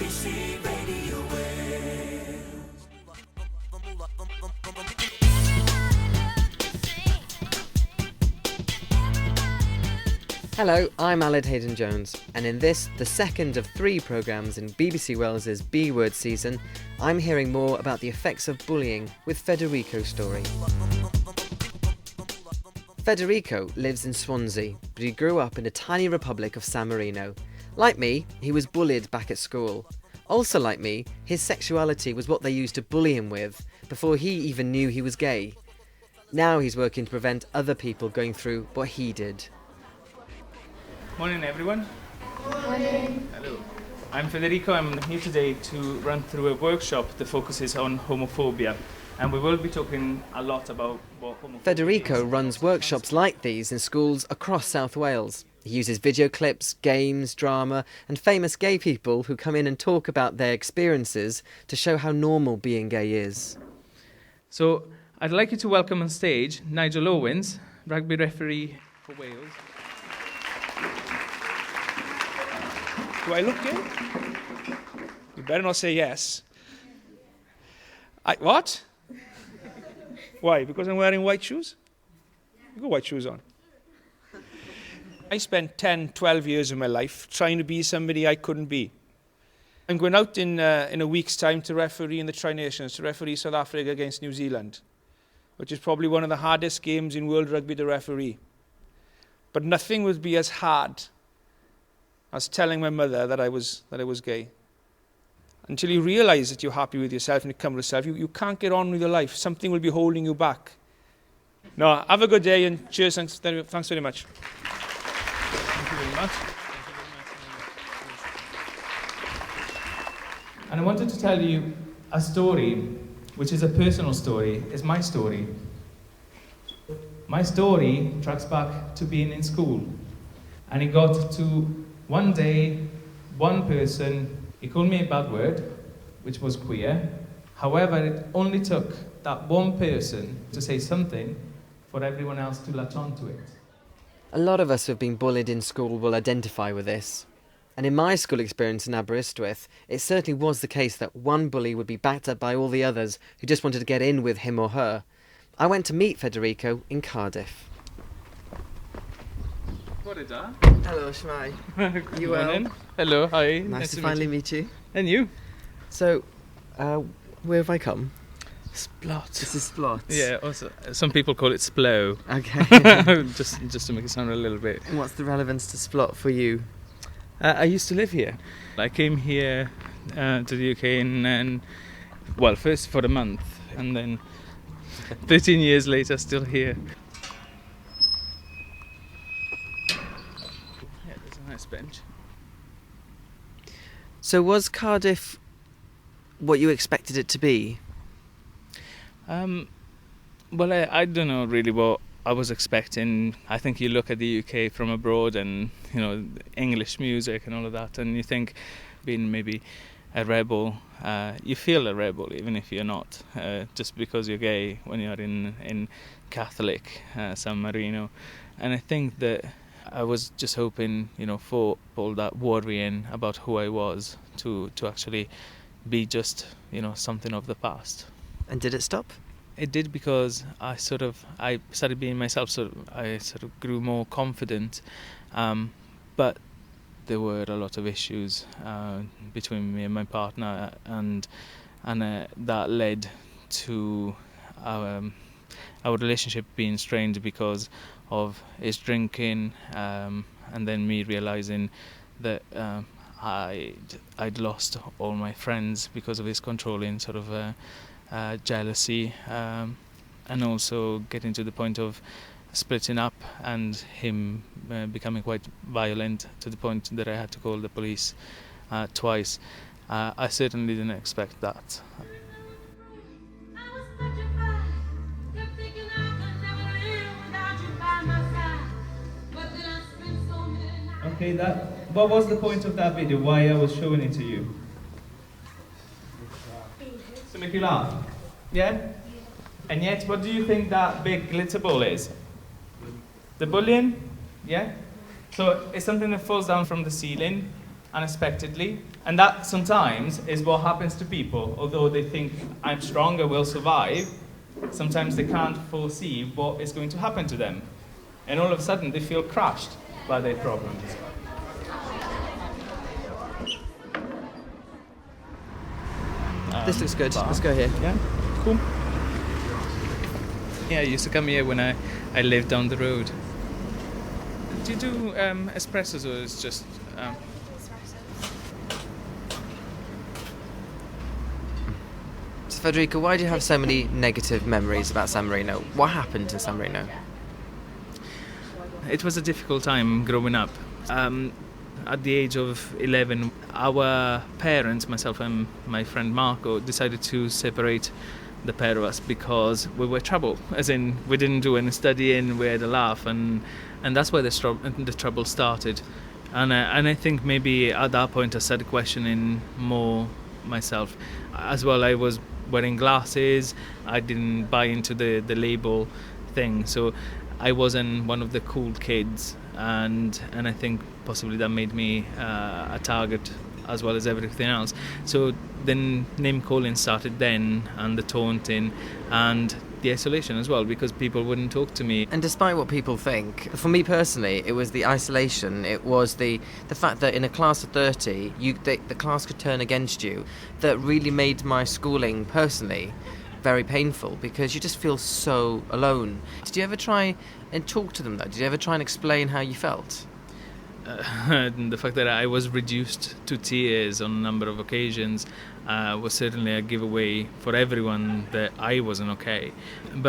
BBC Radio Wales. Hello, I'm Aled Hayden-Jones, and in this, the second of 3 programmes in BBC Wales's B-Word season, I'm hearing more about the effects of bullying with Federico's story. Federico lives in Swansea, but he grew up in a tiny republic of San Marino. Like me, he was bullied back at school. Also like me, his sexuality was what they used to bully him with, before he even knew he was gay. Now he's working to prevent other people going through what he did. Morning everyone. Morning. Hello. I'm Federico. I'm here today to run through a workshop that focuses on homophobia, and we will be talking a lot about what homophobia Federico is. runs workshops like these in schools across South Wales. He uses video clips, games, drama and famous gay people who come in and talk about their experiences to show how normal being gay is. So I'd like you to welcome on stage Nigel Owens, rugby referee for Wales. Do I look gay? You better not say yes. What? Why? Because I'm wearing white shoes? You got white shoes on. I spent 10, 12 years of my life trying to be somebody I couldn't be. I'm going out in a week's time to referee in the Tri-Nations, to referee South Africa against New Zealand, which is probably one of the hardest games in world rugby to referee. But nothing would be as hard as telling my mother that I was gay. Until you realise that you're happy with yourself and you come to yourself, you can't get on with your life. Something will be holding you back. No, have a good day and cheers. Thanks very much. Thank you very much. And I wanted to tell you a story, which is a personal story. It's my story. My story tracks back to being in school. And it got to one day, one person, he called me a bad word, which was queer. However, it only took that one person to say something for everyone else to latch onto it. A lot of us who have been bullied in school will identify with this. And in my school experience in Aberystwyth, it certainly was the case that one bully would be backed up by all the others who just wanted to get in with him or her. I went to meet Federico in Cardiff. What is that? Hello, Shmai. Good You well? morning. Hello, hi. Nice to finally meet you. And you? So, where have I come? Splot. This is Splot. Yeah, also, some people call it Splo. Okay. just to make it sound a little bit. And what's the relevance to Splot for you? I used to live here. I came here to the UK and well, first for a month, and then 13 years later, still here. Yeah, there's a nice bench. So was Cardiff what you expected it to be? Well, I don't know really what I was expecting. I think you look at the UK from abroad and, you know, English music and all of that, and you think being maybe a rebel, you feel a rebel even if you're not, just because you're gay when you're in Catholic San Marino. And I think that I was just hoping, you know, for all that worrying about who I was to actually be just, you know, something of the past. And did it stop? It did, because I started being myself, so I sort of grew more confident, but there were a lot of issues between me and my partner, and that led to our relationship being strained because of his drinking, and then me realising that I'd lost all my friends because of his controlling sort of jealousy, and also getting to the point of splitting up and him becoming quite violent to the point that I had to call the police twice. I certainly didn't expect that. Okay, what was the point of that video? Why I was showing it to you? To make you laugh? Yeah? And yet, what do you think that big glitter ball is? The bullion? Yeah? So it's something that falls down from the ceiling, unexpectedly. And that sometimes is what happens to people. Although they think I'm stronger, will survive, sometimes they can't foresee what is going to happen to them. And all of a sudden they feel crushed by their problems. This looks good. Let's go here. Yeah, cool. Yeah, I used to come here when I lived down the road. Do you do espressos or is just... So Federico, why do you have so many negative memories about San Marino? What happened in San Marino? It was a difficult time growing up. At the age of 11, our parents, myself and my friend Marco, decided to separate the pair of us because we were trouble. As in, we didn't do any studying, we had a laugh, and that's where the trouble started. And I think maybe at that point I started questioning more myself. As well, I was wearing glasses, I didn't buy into the label thing, so I wasn't one of the cool kids, and I think possibly that made me a target as well as everything else. So then name calling started then, and the taunting and the isolation as well, because people wouldn't talk to me. And despite what people think, for me personally, it was the isolation. It was the fact that in a class of 30, the class could turn against you, that really made my schooling personally very painful, because you just feel so alone. Did you ever try and talk to them though? Did you ever try and explain how you felt? The fact that I was reduced to tears on a number of occasions was certainly a giveaway for everyone that I wasn't okay. But